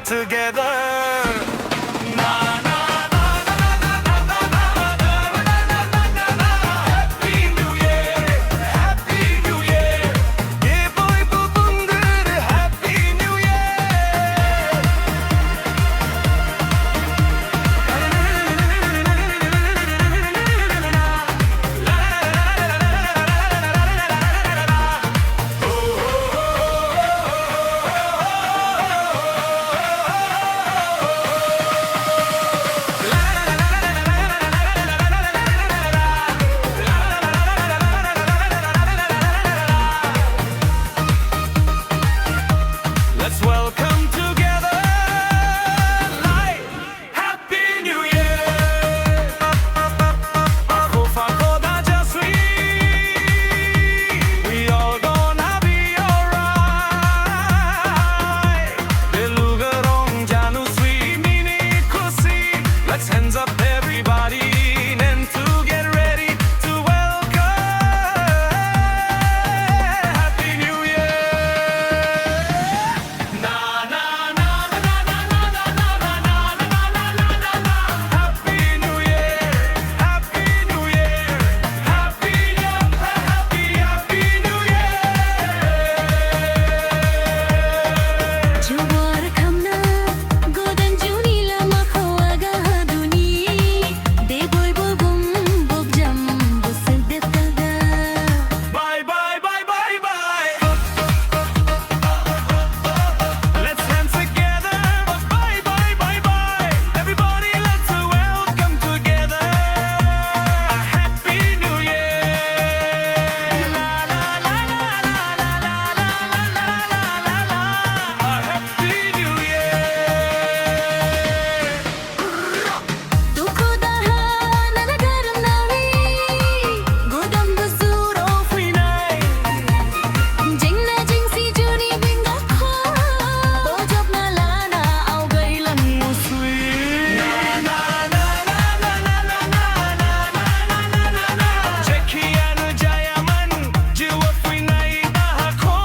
together. Let's welcome together light. Happy New Year. Ako fako da jaswi. We all gonna be alright. Belugarong janu swi mini kusi. Let's hands up everybody and to get ready to welcome Happy New Year. Happy New Year, Happy New Year, Happy New Year. Juwar kamna godan junila makhawaga haduni de boy bogum bogjam busel deftada Bye bye bye bye bye. Let's dance together. Bye bye bye bye. Everybody, let's welcome together a Happy New Year. La la la la la la la la la la la. A Happy New Year. Dukho daha nanagaram nawi godam busuro Winay. jingna jingsi juni binga kho bojab na lana au gailan musui Na na na na na na na na na na na na. Jackie and Jayaman, jiwa Winay ako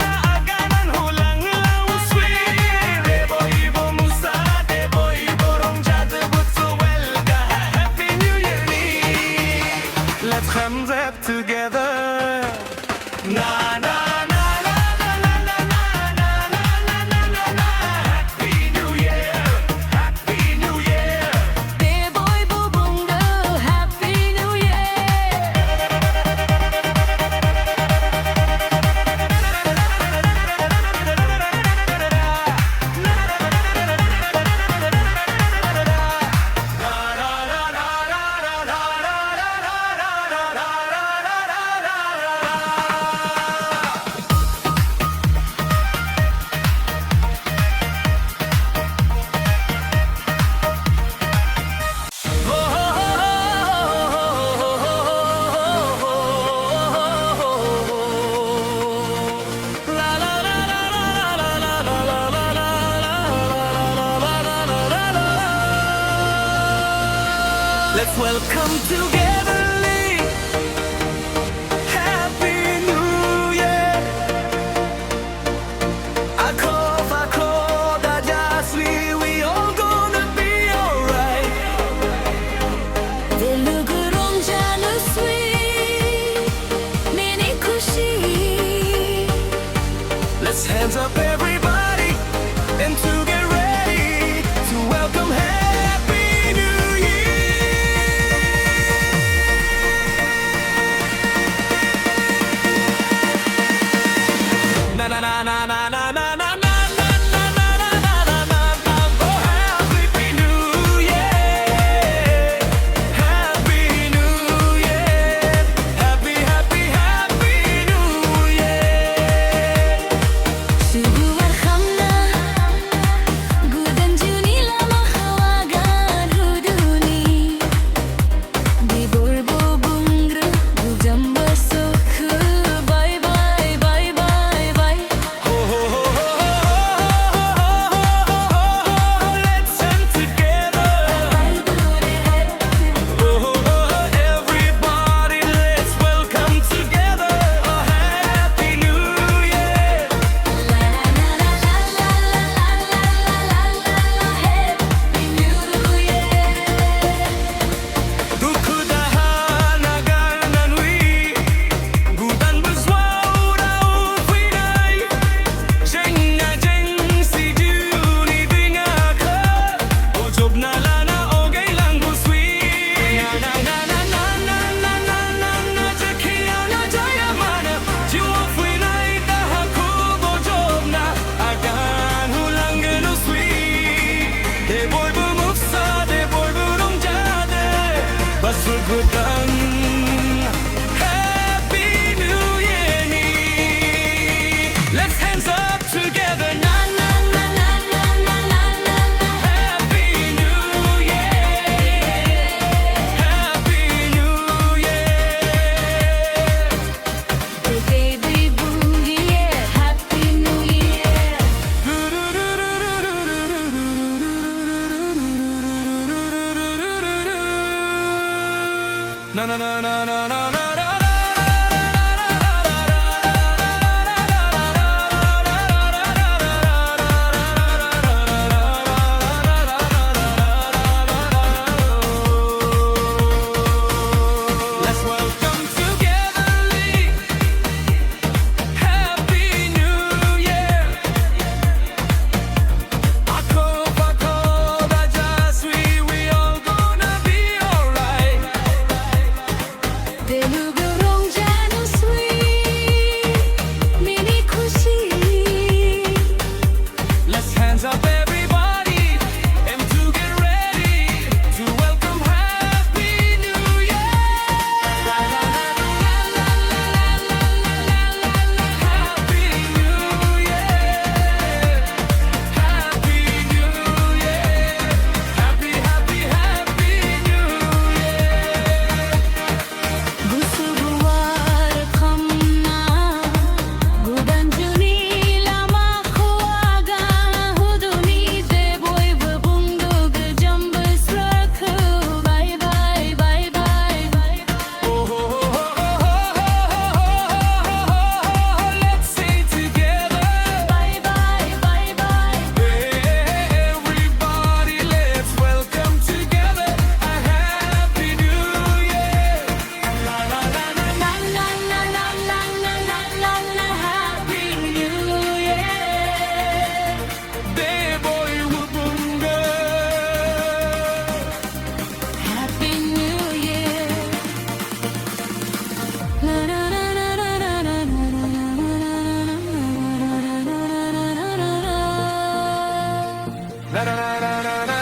na aganan hulang lauswi. Debo ibo musa, debo ibo rong jade butsu welga. Happy New Year ni. Let's hands up together. Na na na na na na na na na na na na na. Happy New Year, Happy New Year. de boy bobunga happy new year Let's welcome togetherly Happy New Year. Ako da jaswi, we all gonna be alright. Velugurong januswi mini kushi Let's hands up everybody and to get ready to welcome Happy New Year. Let's welcome togetherly. Happy New Year. Ako Bajaswi, we all gonna be alright. Telugu రంజాను sweet mini ఖుషి Let's hands up everybody and to get ready to welcome Happy New Year. Happy New Year. Happy New Year. Happy, happy, happy New Year. Gusubuwar khamna gudan juni lama khuaga huduni de boy bundug jambs rakhu bye bye bye bye bye Let's say together. bye bye bye bye Everybody, let's welcome together a Happy New Year. La la la la. la la la la la la la la happy new year Boy Wubunga. happy new year la la la la la la la La la la la la la.